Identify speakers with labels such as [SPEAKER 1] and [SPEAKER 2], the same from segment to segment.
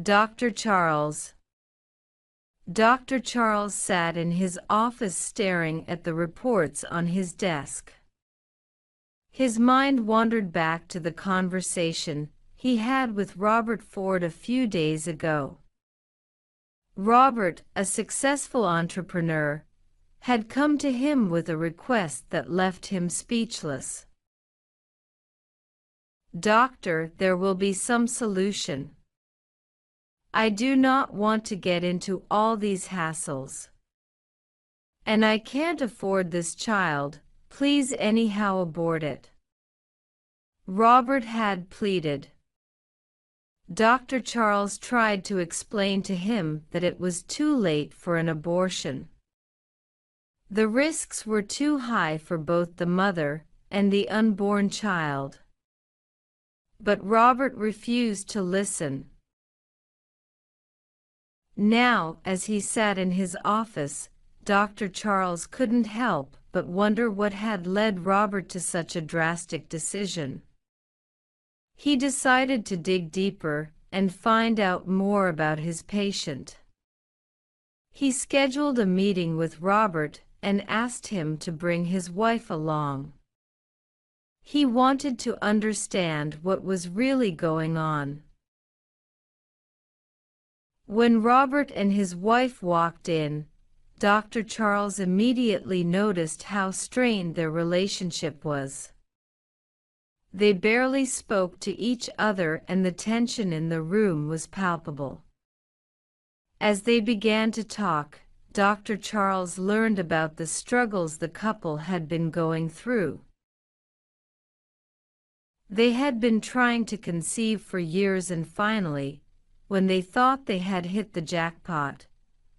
[SPEAKER 1] Dr. Charles. Dr. Charles sat in his office staring at the reports on his desk. His mind wandered back to the conversation he had with Robert Ford a few days ago. Robert, a successful entrepreneur, had come to him with a request that left him speechless. "Doctor, there will be some solution. I do not want to get into all these hassles. And I can't afford this child, please anyhow abort it," Robert had pleaded. Dr. Charles tried to explain to him that it was too late for an abortion. The risks were too high for both the mother and the unborn child. But Robert refused to listen. Now, as he sat in his office, Dr. Charles couldn't help but wonder what had led Robert to such a drastic decision. He decided to dig deeper and find out more about his patient. He scheduled a meeting with Robert and asked him to bring his wife along. He wanted to understand what was really going on. When Robert and his wife walked in, Dr. Charles immediately noticed how strained their relationship was. They barely spoke to each other and the tension in the room was palpable. As they began to talk, Dr. Charles learned about the struggles the couple had been going through. They had been trying to conceive for years and finally, when they thought they had hit the jackpot,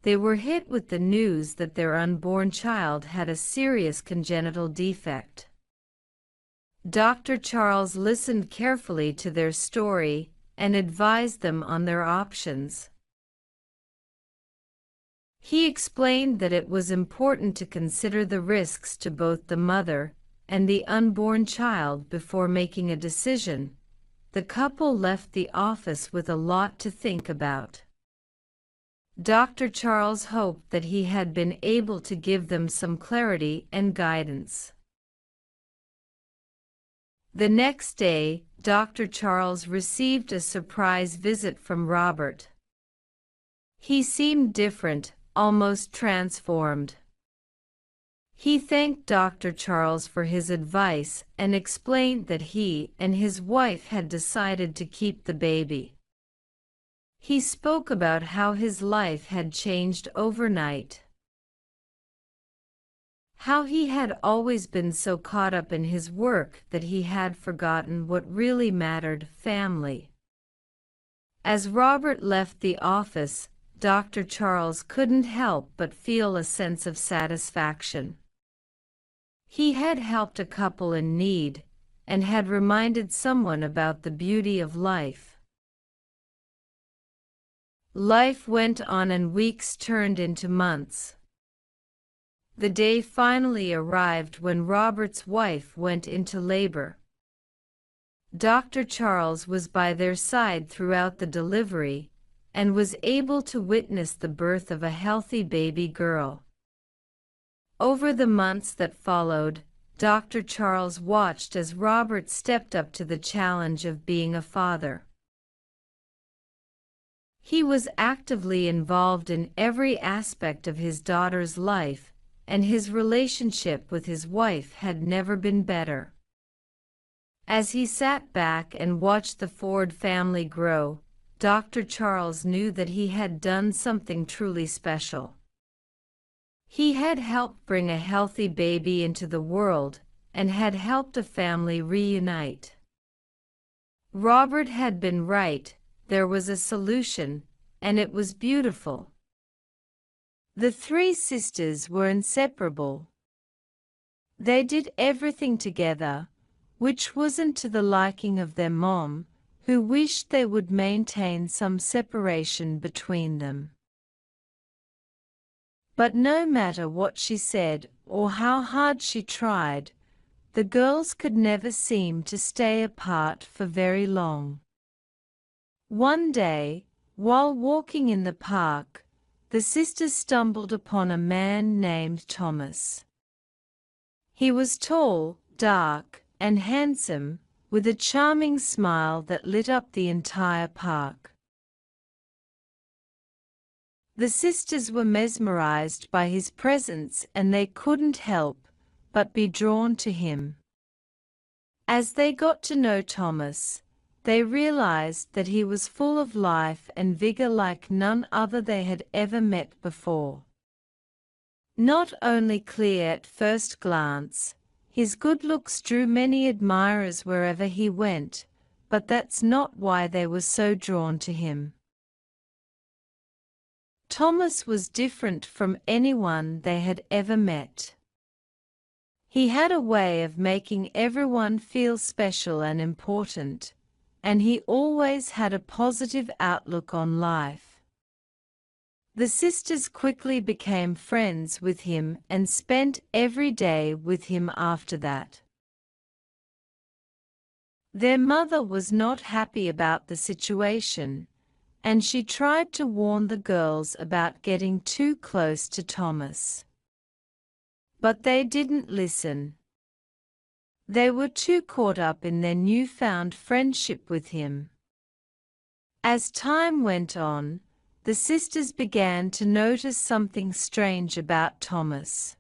[SPEAKER 1] they were hit with the news that their unborn child had a serious congenital defect. Dr. Charles listened carefully to their story and advised them on their options. He explained that it was important to consider the risks to both the mother and the unborn child before making a decision. The couple left the office with a lot to think about. Dr. Charles hoped that he had been able to give them some clarity and guidance. The next day, Dr. Charles received a surprise visit from Robert. He seemed different, almost transformed. He thanked Dr. Charles for his advice and explained that he and his wife had decided to keep the baby. He spoke about how his life had changed overnight. How he had always been so caught up in his work that he had forgotten what really mattered: family. As Robert left the office, Dr. Charles couldn't help but feel a sense of satisfaction. He had helped a couple in need, and had reminded someone about the beauty of life. Life went on and weeks turned into months. The day finally arrived when Robert's wife went into labor. Dr. Charles was by their side throughout the delivery, and was able to witness the birth of a healthy baby girl. Over the months that followed, Dr. Charles watched as Robert stepped up to the challenge of being a father. He was actively involved in every aspect of his daughter's life, and his relationship with his wife had never been better. As he sat back and watched the Ford family grow, Dr. Charles knew that he had done something truly special. He had helped bring a healthy baby into the world, and had helped a family reunite. Robert had been right, there was a solution, and it was beautiful. The three sisters were inseparable. They did everything together, which wasn't to the liking of their mom, who wished they would maintain some separation between them. But no matter what she said or how hard she tried, the girls could never seem to stay apart for very long. One day, While walking in the park, the sisters stumbled upon a man named Thomas. He was tall, dark, and handsome, with a charming smile that lit up the entire park. The sisters were mesmerized by his presence and they couldn't help but be drawn to him. As they got to know Thomas, they realized that he was full of life and vigor like none other they had ever met before. Not only clear at first glance, his good looks drew many admirers wherever he went, but that's not why they were so drawn to him. Thomas was different from anyone they had ever met. He had a way of making everyone feel special and important, and he always had a positive outlook on life. The sisters quickly became friends with him and spent every day with him after that. Their mother was not happy about the situation, and she tried to warn the girls about getting too close to Thomas. But they didn't listen. They were too caught up in their newfound friendship with him. As time went on, the sisters began to notice something strange about Thomas.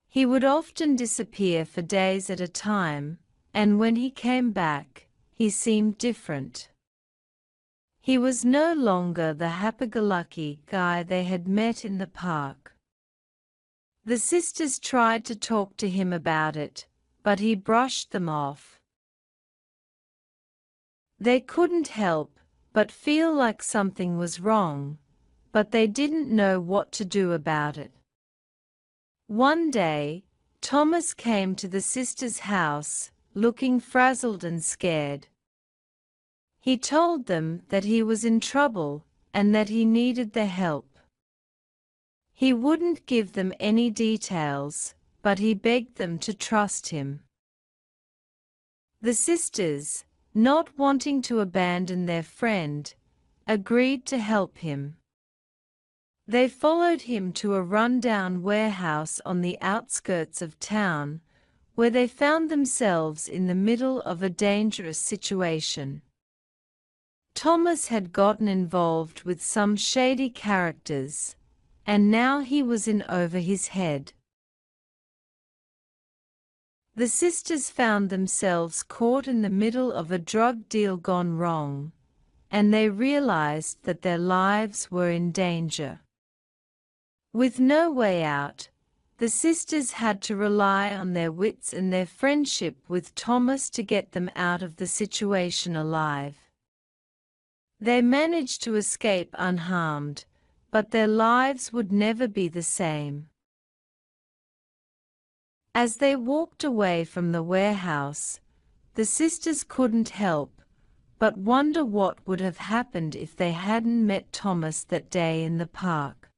[SPEAKER 1] He would often disappear for days at a time, and when he came back, he seemed different. He was no longer the happy-go-lucky guy they had met in the park. The sisters tried to talk to him about it, but he brushed them off. They couldn't help but feel like something was wrong, but they didn't know what to do about it. One day, Thomas came to the sisters' house, looking frazzled and scared. He told them that he was in trouble and that he needed their help. He wouldn't give them any details, but he begged them to trust him. The sisters, not wanting to abandon their friend, agreed to help him. They followed him to a run-down warehouse on the outskirts of town, where they found themselves in the middle of a dangerous situation. Thomas had gotten involved with some shady characters, and now he was in over his head. The sisters found themselves caught in the middle of a drug deal gone wrong, and they realized that their lives were in danger. With no way out, the sisters had to rely on their wits and their friendship with Thomas to get them out of the situation alive. They managed to escape unharmed, but their lives would never be the same. As they walked away from the warehouse, the sisters couldn't help but wonder what would have happened if they hadn't met Thomas that day in the park.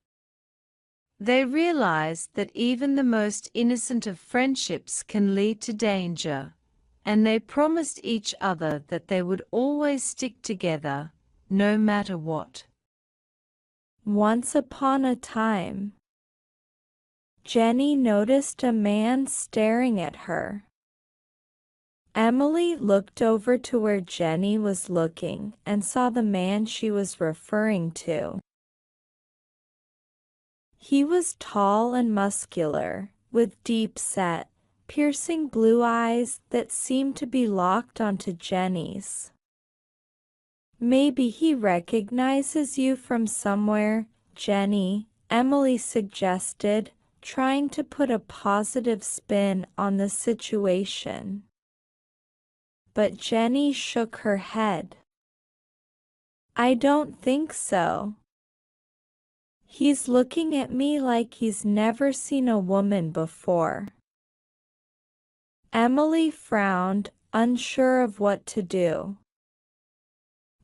[SPEAKER 1] They realized that even the most innocent of friendships can lead to danger, and they promised each other that they would always stick together, no matter what.
[SPEAKER 2] Once upon a time, Jenny noticed a man staring at her. Emily looked over to where Jenny was looking and saw the man she was referring to. He was tall and muscular, with deep-set, piercing blue eyes that seemed to be locked onto Jenny's. "Maybe he recognizes you from somewhere, Jenny," Emily suggested, trying to put a positive spin on the situation. But Jenny shook her head. "I don't think so. He's looking at me like he's never seen a woman before." Emily frowned, unsure of what to do.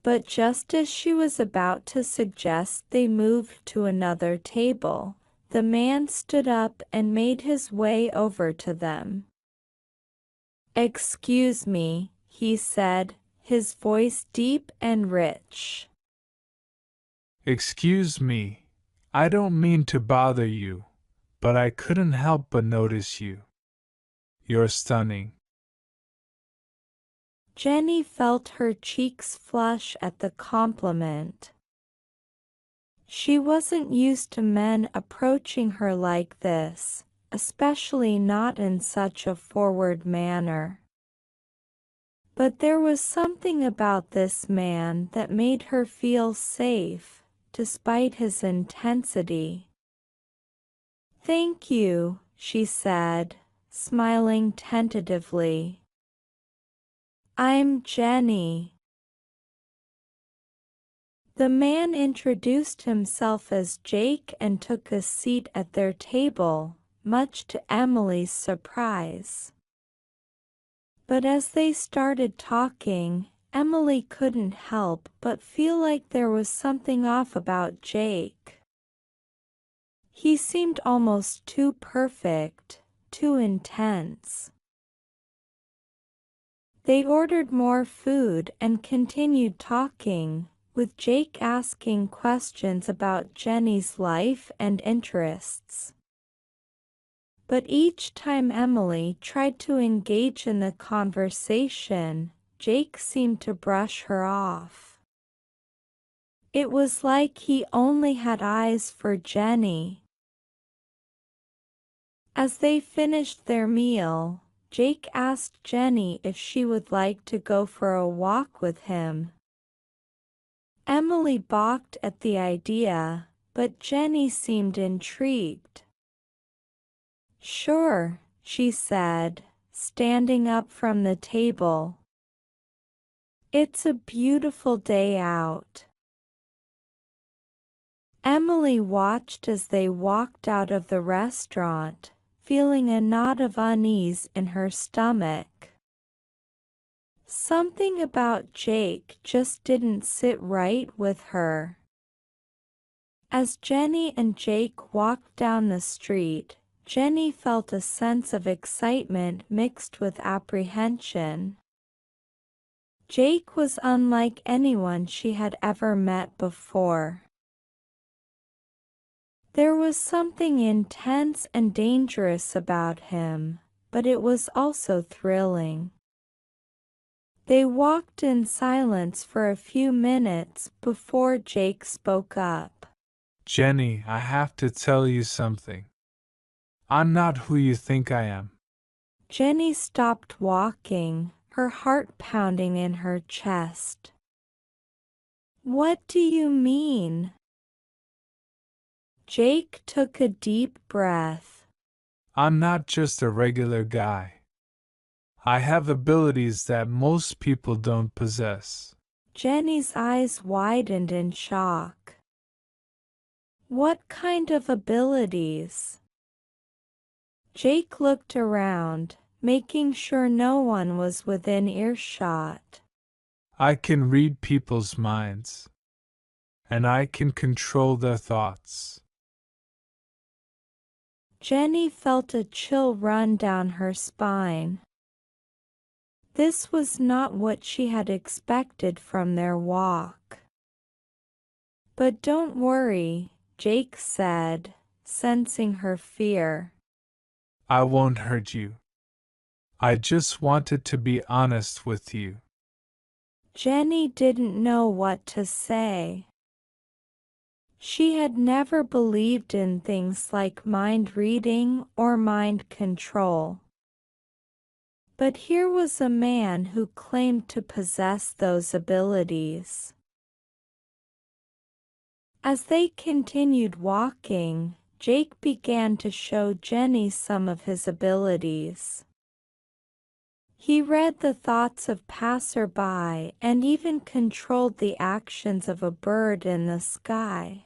[SPEAKER 2] But just as she was about to suggest they move to another table, the man stood up and made his way over to them. "Excuse me," he said, his voice deep and rich.
[SPEAKER 3] Excuse me, I don't mean to bother you, but I couldn't help but notice you. You're stunning.
[SPEAKER 2] Jenny felt her cheeks flush at the compliment. She wasn't used to men approaching her like this, especially not in such a forward manner. But there was something about this man that made her feel safe, despite his intensity. "Thank you," she said, smiling tentatively. "I'm Jenny." The man introduced himself as Jake and took a seat at their table, much to Emily's surprise. But as they started talking, Emily couldn't help but feel like there was something off about Jake. He seemed almost too perfect, too intense. They ordered more food and continued talking, with Jake asking questions about Jenny's life and interests. But each time Emily tried to engage in the conversation, Jake seemed to brush her off. It was like he only had eyes for Jenny. As they finished their meal, Jake asked Jenny if she would like to go for a walk with him. Emily balked at the idea, but Jenny seemed intrigued. "Sure," she said, standing up from the table. "It's a beautiful day out." Emily watched as they walked out of the restaurant, feeling a knot of unease in her stomach. Something about Jake just didn't sit right with her. As Jenny and Jake walked down the street, Jenny felt a sense of excitement mixed with apprehension. Jake was unlike anyone she had ever met before. There was something intense and dangerous about him, but it was also thrilling. They walked in silence for a few minutes before Jake spoke up.
[SPEAKER 3] Jenny, I have to tell you something. I'm not who you think I am.
[SPEAKER 2] Jenny stopped walking, her heart pounding in her chest. "What do you mean?" Jake took a deep breath.
[SPEAKER 3] I'm not just a regular guy. I have abilities that most people don't possess.
[SPEAKER 2] Jenny's eyes widened in shock. "What kind of abilities?" Jake looked around, making sure no one was within earshot.
[SPEAKER 3] I can read people's minds. And I can control their thoughts.
[SPEAKER 2] Jenny felt a chill run down her spine. This was not what she had expected from their walk. "But don't worry," Jake said, sensing her fear.
[SPEAKER 3] I won't hurt you. I just wanted to be honest with you.
[SPEAKER 2] Jenny didn't know what to say. She had never believed in things like mind reading or mind control. But here was a man who claimed to possess those abilities. As they continued walking, Jake began to show Jenny some of his abilities. He read the thoughts of passerby and even controlled the actions of a bird in the sky.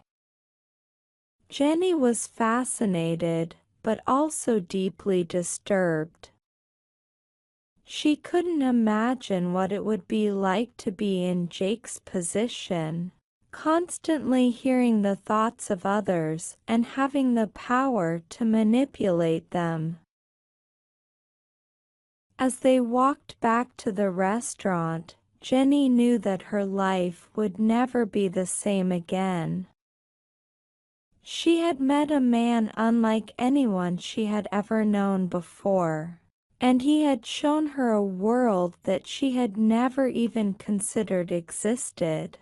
[SPEAKER 2] Jenny was fascinated, but also deeply disturbed. She couldn't imagine what it would be like to be in Jake's position, constantly hearing the thoughts of others and having the power to manipulate them. As they walked back to the restaurant, Jenny knew that her life would never be the same again. She had met a man unlike anyone she had ever known before, and he had shown her a world that she had never even considered existed.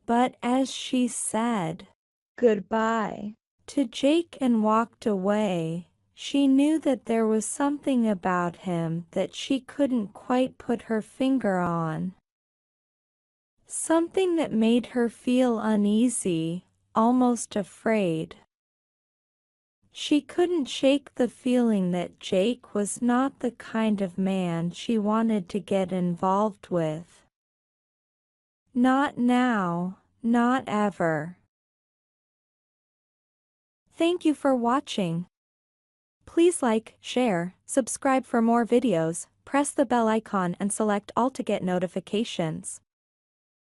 [SPEAKER 2] But as she said goodbye to Jake and walked away, she knew that there was something about him that she couldn't quite put her finger on. Something that made her feel uneasy, almost afraid. She couldn't shake the feeling that Jake was not the kind of man she wanted to get involved with. Not now, not ever. Thank you for watching. Please like, share, subscribe for more videos, press the bell icon and select all to get notifications.